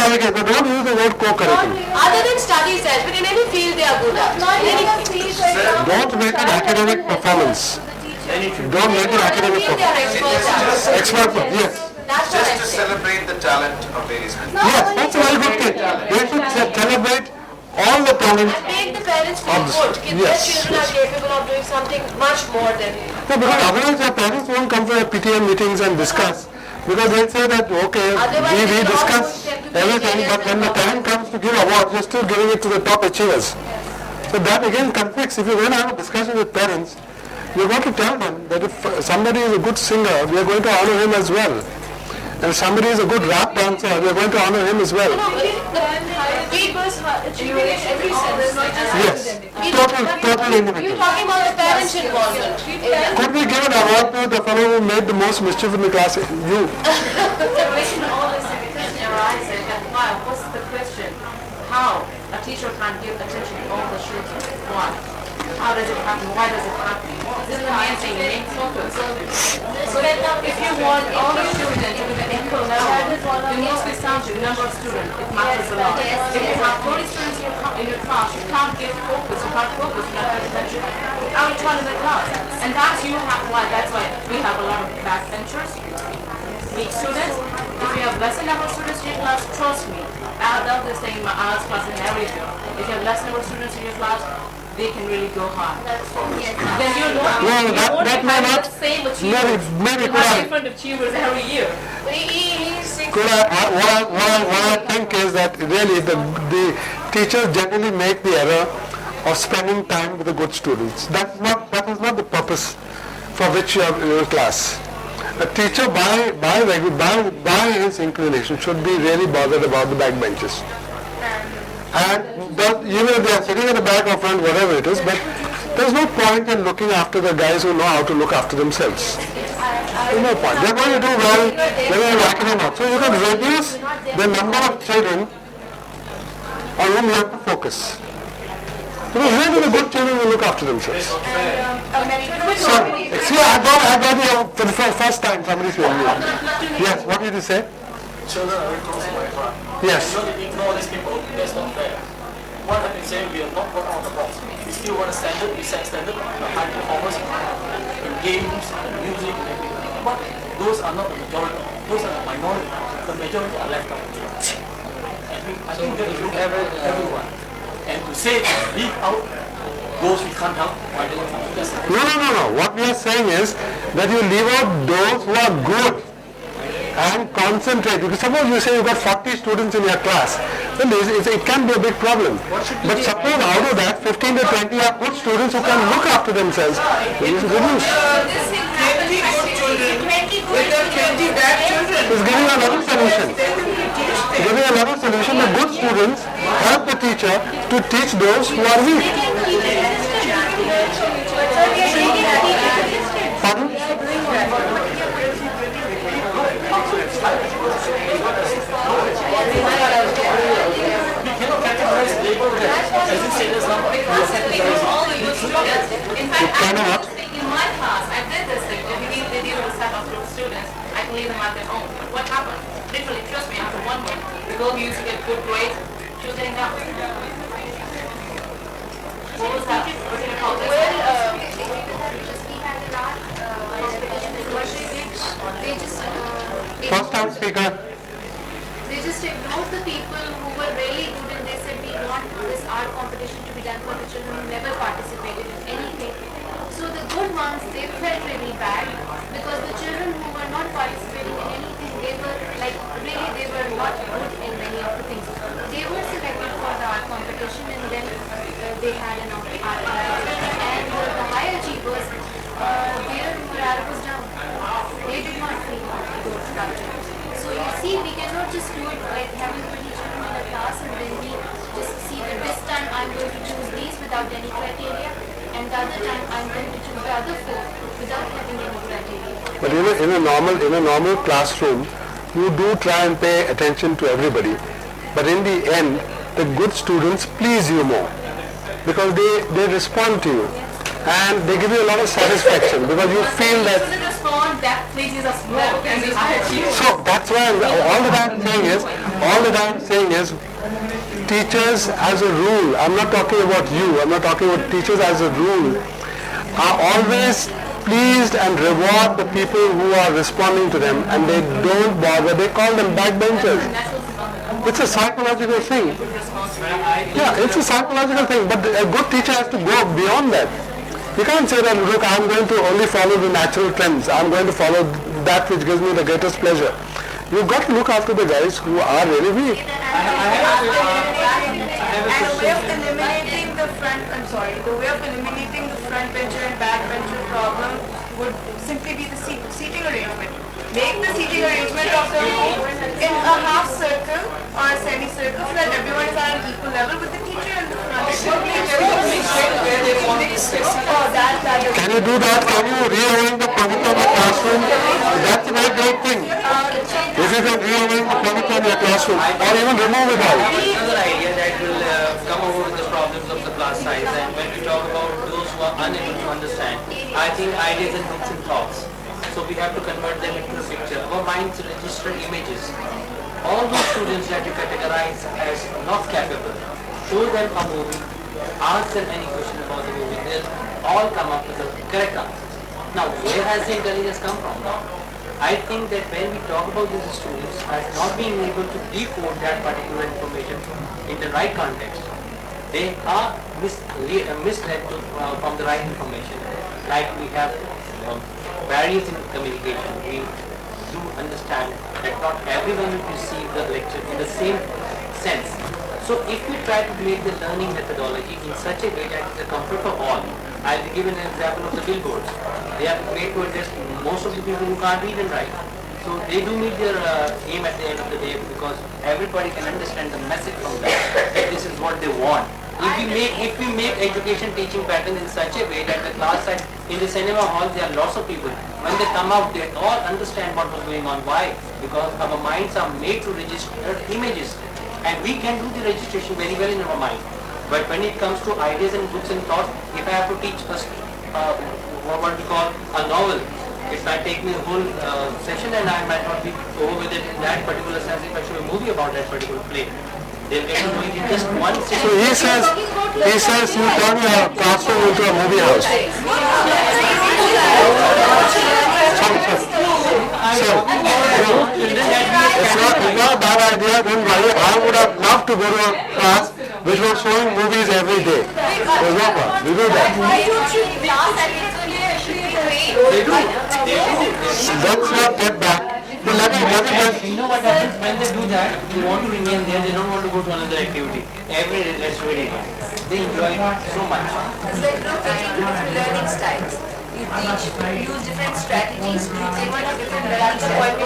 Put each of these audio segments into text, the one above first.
co-curricular, but don't use the word co-curricular. Other than studies, but in any field they are good at. Don't make it academic performance. Don't make it academic performance. Expert, yes. Just to celebrate the talent of various people. Yes, that's a very good thing. They should celebrate all the talent. And make the parents feel good. Their children are capable of doing something much more than. No, because otherwise your parents won't come for PTA meetings and discuss. Because they say that, okay, we discuss everything, but when the time comes to give awards, you're still giving it to the top achievers. So that again conflicts. If you're going to have a discussion with parents, you've got to tell them that if somebody is a good singer, we are going to honor him as well. And if somebody is a good rap dancer, we are going to honor him as well. Yes, total individual. You're talking about the parents' involvement. Could we give an award to the fellow who made the most mischief in the class? You. The question always arises that what's the question? How a teacher can give attention to all the children? Why? How does it happen? Why does it happen? This is the main thing, the main focus. So that if you want all the children to be the equal level, you need to sound the number of students. It matters a lot. If you have 40 students in your class, you can't give focus. You can't focus. You can't pay attention. How you turn in the class? And that's why we have a lot of backbenchers, weak students. If you have lesser number of students in your class, trust me, I'll do the same in my arts class and everything. If you have less number of students in your class, they can really go hard. Then you're not that may not. the same achievers. Maybe you have different achievers every year. What I think is that really the teachers generally make the error of spending time with the good students. That is not the purpose for which you are in your class. A teacher by his inclination should be really bothered about the backbenches. And even if they are sitting at the back or front, whatever it is, but there's no point in looking after the guys who know how to look after themselves. There's no point. They're going to do well, they're going to rack them up. So you can reduce the number of children on whom you have to focus. Because really the good children will look after themselves. So, see, I got you for the first time, somebody's saying you. Yes, what did you say? Children are very close to my heart. Yes. You don't ignore these people. That's not fair. What I've been saying, we are not brought out of the box. We still want a standard. We set standard. We're high performers in games, in music, and everything. But those are not the majority. Those are the minority. The majority are left out. I think that if you have everyone, and to say leave out those we can't help, why don't you do that? No. What we are saying is that you leave out those who are good and concentrate. Because suppose you say you've got 40 students in your class, then it can be a big problem. But suppose out of that, 15 to 20 are good students who can look after themselves. It's good news. It's giving another solution. Giving another solution, the good students help the teacher to teach those who are weak. Pardon? cannot. In my class, I did this thing. If they deal with a set of students, I can leave them at their own. But what happened? Literally, trust me, after 1 month, the girl who used to get good grades, she was getting down. What was that? What did you call this? First time speaker. They just ignored the people who were really good and they said we want this art competition to be done for the children who never participated in anything. So the good ones, they felt really bad because the children who were not participating in anything, they were like, really they were not good in many of the things. They were selected for the art competition and then they had an art competition. And the high achievers, their morale was down. They did not feel good about it. So you see, we cannot just do it like having 20 children in a class and then we just see that this time I'm going to choose these without any criteria and the other time I'm going to choose the other 4 without having any criteria. But in a normal classroom, you do try and pay attention to everybody. But in the end, the good students please you more because they respond to you and they give you a lot of satisfaction because you feel that. That pleases us more than the high achievers. So that's why all that I'm saying is all that I'm saying is, teachers as a rule, I'm not talking about you, I'm not talking about teachers as a rule, are always pleased and reward the people who are responding to them, and they don't bother, they call them backbenchers. It's a psychological thing. Yeah, it's a psychological thing, but a good teacher has to go beyond that. You can't say that, look, I'm going to only follow the natural trends, I'm going to follow that which gives me the greatest pleasure. You've got to look after the guys who are really weak. And a way of eliminating the front bencher and back bencher problem would simply be the seating arrangement. Make the seating arrangement of the room in a half circle or a semicircle so that everyone is at an equal level with the teacher in the front. Can you do that? Can you rearrange the furniture in the classroom? That's a very great thing. If you can rearrange the furniture in your classroom, or even remove it all. Another idea that will come over with the problems of the class size, and when we talk about those who are unable to understand, I think ideas and hooks and thoughts. So we have to convert them into a picture. Our minds register images. All those students that you categorize as not capable, show them a movie, ask them any question about the movie, they'll all come up with the correct answers. Now, where has the intelligence come from? I think that when we talk about these students as not being able to decode that particular information in the right context, they are misled from the right information. Like we have barriers in communication. We do understand that not everyone will receive the lecture in the same sense. So if we try to make the learning methodology in such a way that it's a comfort for all, I'll be given an example of the billboards. They are made to address most of the people who can't read and write. So they do meet their aim at the end of the day because everybody can understand the message from that. This is what they want. If we make education teaching patterns in such a way that the class size in the cinema hall there are lots of people. When they come out, they all understand what was going on. Why? Because our minds are made to register images, and we can do the registration very well in our mind. But when it comes to ideas and books and thoughts, if I have to teach us what we call a novel, it might take me a whole session, and I might not be over with it in that particular sense if I show a movie about that particular play. They'll get to know it in just one session. So he says you turn your classroom into a movie house. It's not a bad idea. Then I would have loved to go to a class which was showing movies every day. There's no problem. We do that. Let's not get back. You know what happens when they do that? They want to remain there, they don't want to go to another activity. Every day, that's very good. They enjoy it so much. It's like different learning styles. You use different strategies to take different learning styles.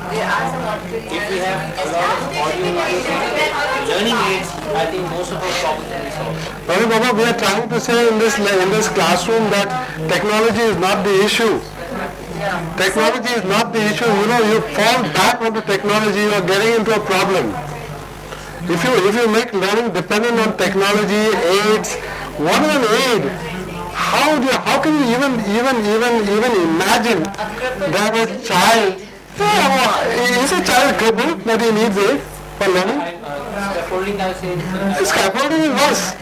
There are some If we have a lot of audio learning aids, I think most of our problems will be solved. Baba, we are trying to say in this classroom that technology is not the issue. Technology is not the issue. You know, you fall back onto technology, you are getting into a problem. If you make learning dependent on technology, aids, what is an aid? How can you even imagine that a child is a child crippled that he needs aid for learning? Scaffolding, I say. Scaffolding is worse.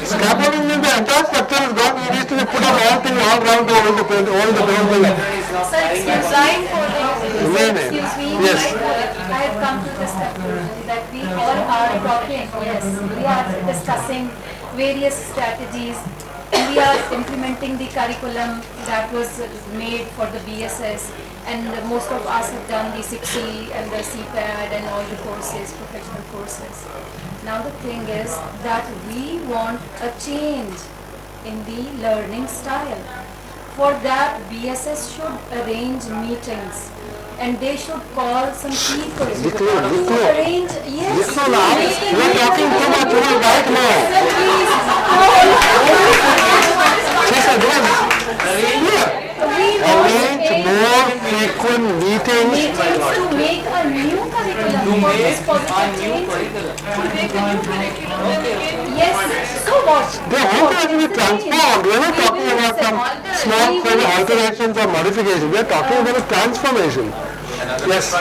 Scaffolding means the entire structure is gone. It needs to be put up all around to hold the building. So it's designed for Excuse me. Yes. I have come to this conclusion that we all are talking, yes, we are discussing various strategies. We are implementing the curriculum that was made for the BSS, and most of us have done the 6C and the CPAD and all the courses, professional courses. Now the thing is that we want a change in the learning style. For that, BSS should arrange meetings, and they should call some people to arrange, yes, We're talking too much right Arrange more frequent meetings to make a new curriculum for this positive change. Yes, so what? They want to actually transform. We're not talking about some small alterations or modifications. We're talking about a transformation. Yes.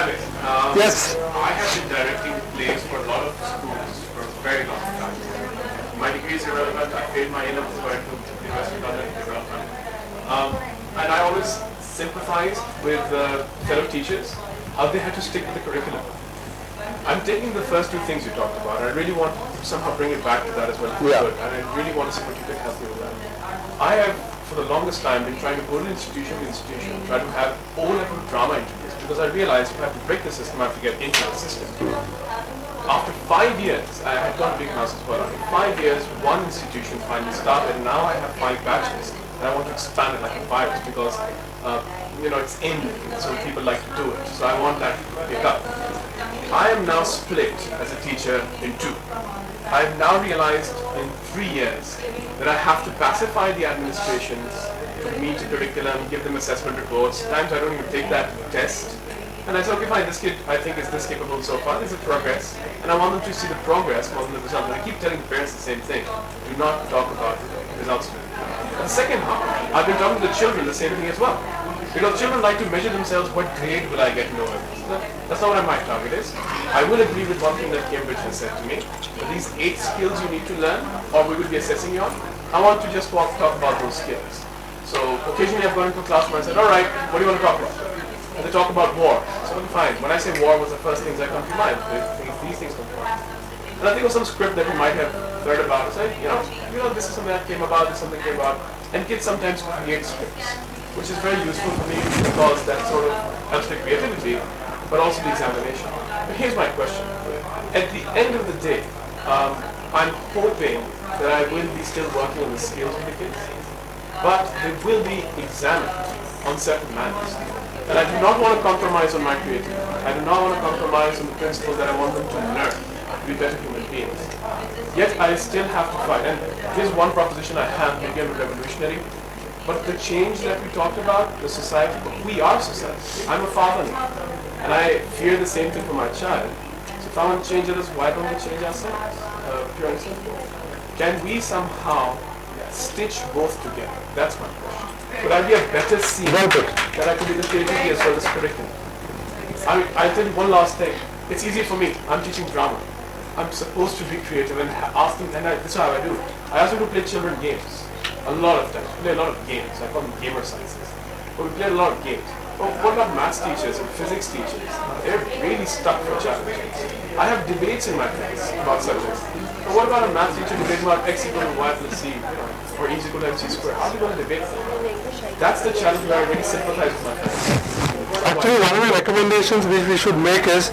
Yes. I have been directing plays for a lot of schools for a very long time. My degree is irrelevant. I paid my A-levels for it to the University of London, irrelevant. And I always sympathize with fellow teachers how they had to stick with the curriculum. I'm taking the first two things you talked about, and I really want to somehow bring it back to that as well. Yeah. And I really want to see what you can help me with that. I have, for the longest time, been trying to go to institution to institution, try to have O-level drama introduced, because I realized if I have to break the system, I have to get into the system. After 5 years, I had gone to Beaconhouse as well. After 5 years, one institution finally started, and now I have 5 batches, and I want to expand it like a virus because it's in, so people like to do it. So I want that to pick up. I am now split as a teacher in two. I have now realized in 3 years that I have to pacify the administrations to meet a curriculum, give them assessment reports. Times I don't even take that test. And I say, okay, fine, this kid I think is this capable so far, there's a progress. And I want them to see the progress more than the result. And I keep telling the parents the same thing. Do not talk about results. And the second half, I've been talking to the children the same thing as well. Because children like to measure themselves, what grade will I get in O-levels? That's not what my target is. I will agree with one thing that Cambridge has said to me, that these 8 skills you need to learn, or we will be assessing you on, I want to just talk about those skills. So occasionally I've gone into a class where I said, all right, what do you want to talk about? And they talk about war. So I'm fine. When I say war, was the first things that come to mind. These things come to mind. And I think of some script that you might have heard about. Say, this is something that came about, this is something that came about. And kids sometimes create scripts, which is very useful for me because that sort of helps the creativity, but also the examination. But here's my question. At the end of the day, I'm hoping that I will be still working on the skills of the kids, but they will be examined on certain matters. And I do not want to compromise on my creativity. I do not want to compromise on the principles that I want them to learn to be better human beings. Yet I still have to fight. And here's one proposition I have, maybe I'm revolutionary, but the change that we talked about, the society, we are society. I'm a father now, and I fear the same thing for my child. So if I want to change others, why don't we change ourselves? Pure and simple. Can we somehow stitch both together? That's my question. Could I be a better seer that I could be the creativity as well as curriculum? I'll tell you one last thing. It's easy for me. I'm teaching drama. I'm supposed to be creative and ask them, and this is how I do. I ask them to play children games. A lot of times. We play a lot of games. I call them gamer sciences. But we play a lot of games. But what about maths teachers and physics teachers? They're really stuck for challenges. I have debates in my class about subjects. But what about a math teacher debating about x equal to y plus c, or e is equal to mc squared? How are we going to debate that? That's the challenge where I really sympathize with my friends. Actually, one of the recommendations which we should make is